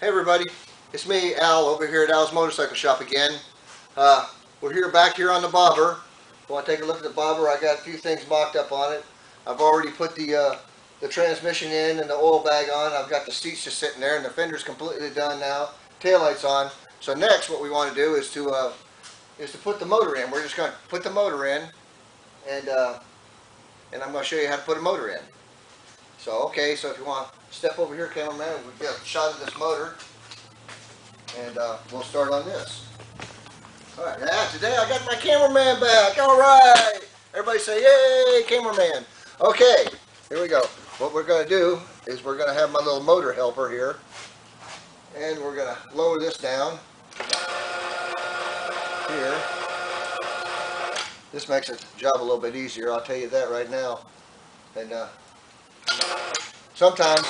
Hey everybody, it's me, Al, over here at Al's Motorcycle Shop again. We're here back here on the bobber. If you want to take a look at the bobber, I got a few things mocked up on it. I've already put the transmission in and the oil bag on. I've got the seats just sitting there and the fender's completely done now. Taillight's on. So next what we want to do is to put the motor in. We're just going to put the motor in and I'm going to show you how to put a motor in. So okay, so if you want to step over here, cameraman, we've got a shot of this motor, and we'll start on this. All right, yeah, today I got my cameraman back. All right, everybody say yay, cameraman. Okay, here we go. What we're going to do is we're going to have my little motor helper here, and we're going to lower this down here. This makes the job a little bit easier, I'll tell you that right now. And sometimes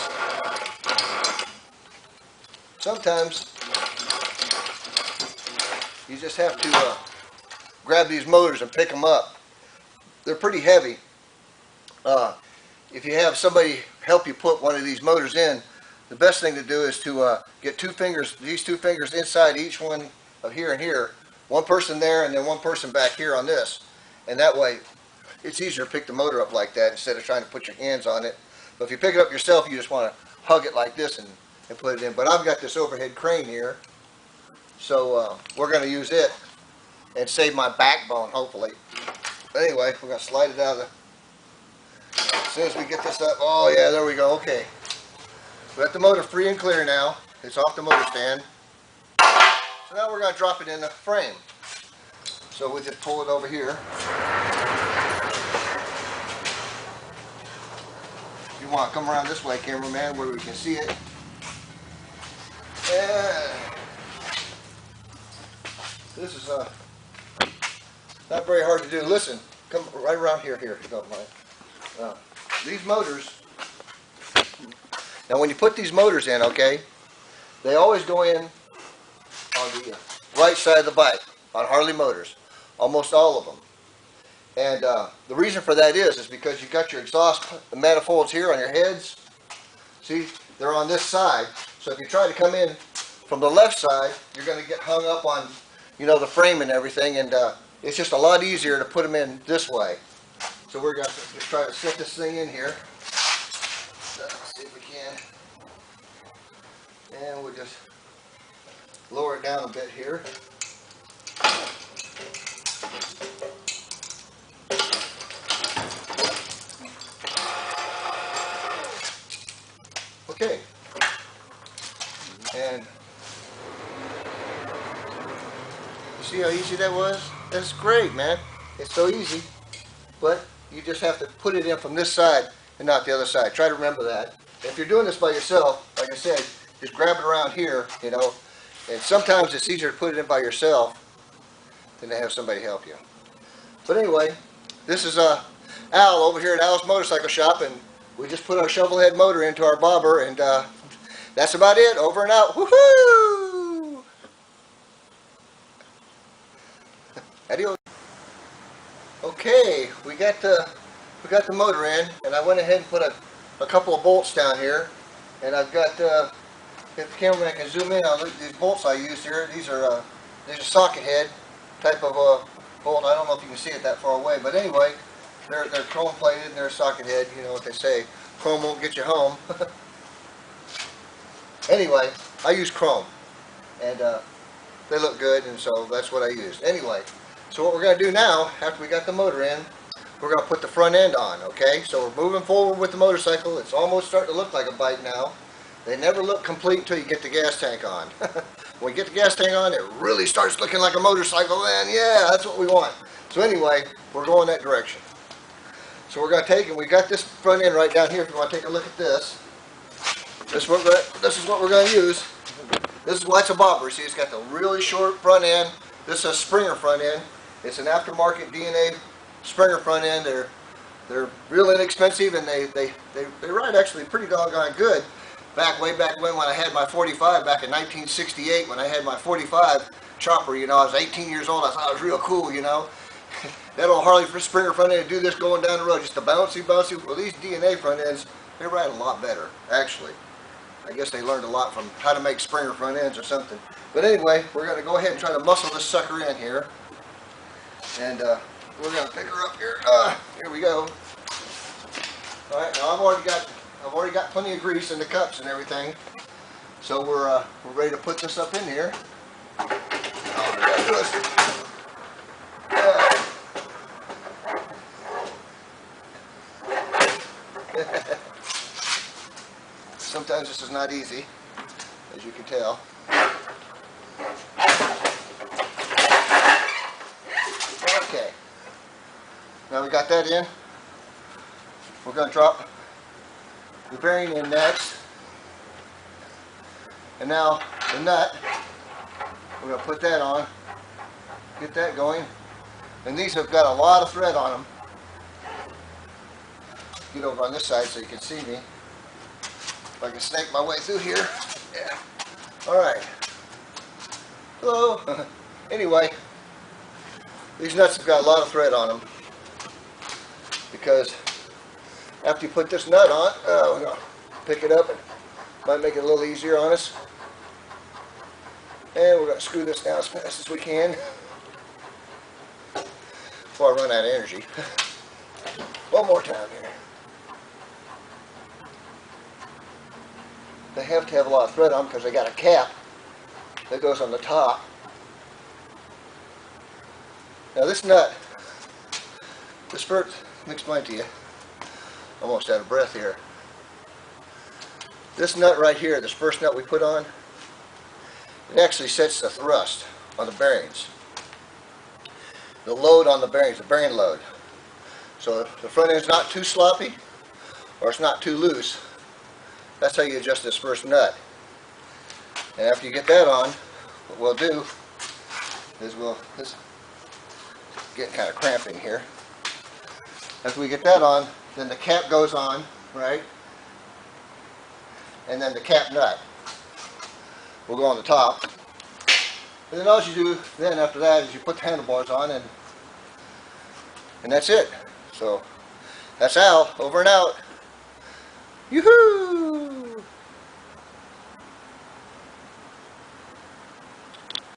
you just have to grab these motors and pick them up. They're pretty heavy. If you have somebody help you put one of these motors in, the best thing to do is to get these two fingers inside each one of here and here. One person there and then one person back here on this. And that way it's easier to pick the motor up like that instead of trying to put your hands on it. But if you pick it up yourself, you just want to hug it like this and put it in. But I've got this overhead crane here, so we're going to use it and save my backbone, hopefully. But anyway, we're going to slide it out of the... As soon as we get this up, oh yeah, there we go, okay. We got the motor free and clear now. It's off the motor stand. So now we're going to drop it in the frame. So we just pull it over here. You want to come around this way, cameraman, where we can see it. And this is not very hard to do. Listen, come right around here, if you don't mind. These motors, now when you put these motors in, okay, they always go in on the right side of the bike, on Harley motors, almost all of them. And the reason for that is because you've got your exhaust manifolds here on your heads. See, they're on this side. So if you try to come in from the left side, you're going to get hung up on, you know, the frame and everything. And it's just a lot easier to put them in this way. So we're going to just try to set this thing in here. Let's see if we can. And we'll just lower it down a bit here. Okay, and you see how easy that was? That's great, man. It's so easy, but you just have to put it in from this side and not the other side. Try to remember that. If you're doing this by yourself, like I said, just grab it around here, you know, and sometimes it's easier to put it in by yourself than to have somebody help you. But anyway, this is Al over here at Al's Motorcycle Shop, and we just put our Shovelhead motor into our bobber, and that's about it. Over and out. Woohoo! Adios. Okay, we got the motor in, and I went ahead and put a couple of bolts down here, and I've got if the cameraman can zoom in on these bolts I used here. These are socket head type of bolt. I don't know if you can see it that far away, but anyway. They're chrome plated and they're socket head, you know what they say. Chrome won't get you home. Anyway, I use chrome. And they look good, and so that's what I used. Anyway, so what we're going to do now, after we got the motor in, we're going to put the front end on, okay? So we're moving forward with the motorcycle. It's almost starting to look like a bike now. They never look complete until you get the gas tank on. When you get the gas tank on, it really starts looking like a motorcycle then. Yeah, that's what we want. So anyway, we're going that direction. So we're going to take, and we got this front end right down here. If you want to take a look at this, this is what we're going to use. This is why it's a bobber. See, it's got the really short front end. This is a Springer front end. It's an aftermarket DNA Springer front end. They're real inexpensive, and they ride actually pretty doggone good. Way back when I had my 45, back in 1968, when I had my 45 chopper, you know, I was 18 years old. I thought it was real cool, you know. That old Harley Springer front end to do this going down the road, just a bouncy. Well, these DNA front ends, they ride a lot better, actually. I guess they learned a lot from how to make Springer front ends or something. But anyway, we're going to go ahead and try to muscle this sucker in here. And we're going to pick her up here. Here we go. All right, now I've already got plenty of grease in the cups and everything. So we're ready to put this up in here. All we got to do is, sometimes this is not easy, as you can tell. Okay. Now we got that in. We're going to drop the bearing in next. And now the nut, we're going to put that on, get that going. And these have got a lot of thread on them. Get over on this side so you can see me. If I can snake my way through here. Yeah. Alright. Hello. Anyway, these nuts have got a lot of thread on them. Because after you put this nut on, we're going to pick it up and might make it a little easier on us. And we're going to screw this down as fast as we can before I run out of energy. One more time here. They have to have a lot of thread on them because they got a cap that goes on the top. Now this nut, this first, let me explain to you. Almost out of breath here. This nut right here, this first nut we put on, it actually sets the thrust on the bearings. The load on the bearings, the bearing load. So if the front end's not too sloppy or it's not too loose, that's how you adjust this first nut. And after you get that on, what we'll do is this is getting kind of cramping here. After we get that on, then the cap goes on, right? And then the cap nut will go on the top. And then all you do then after that is you put the handlebars on and that's it. So that's Al, over and out. Yoo-hoo!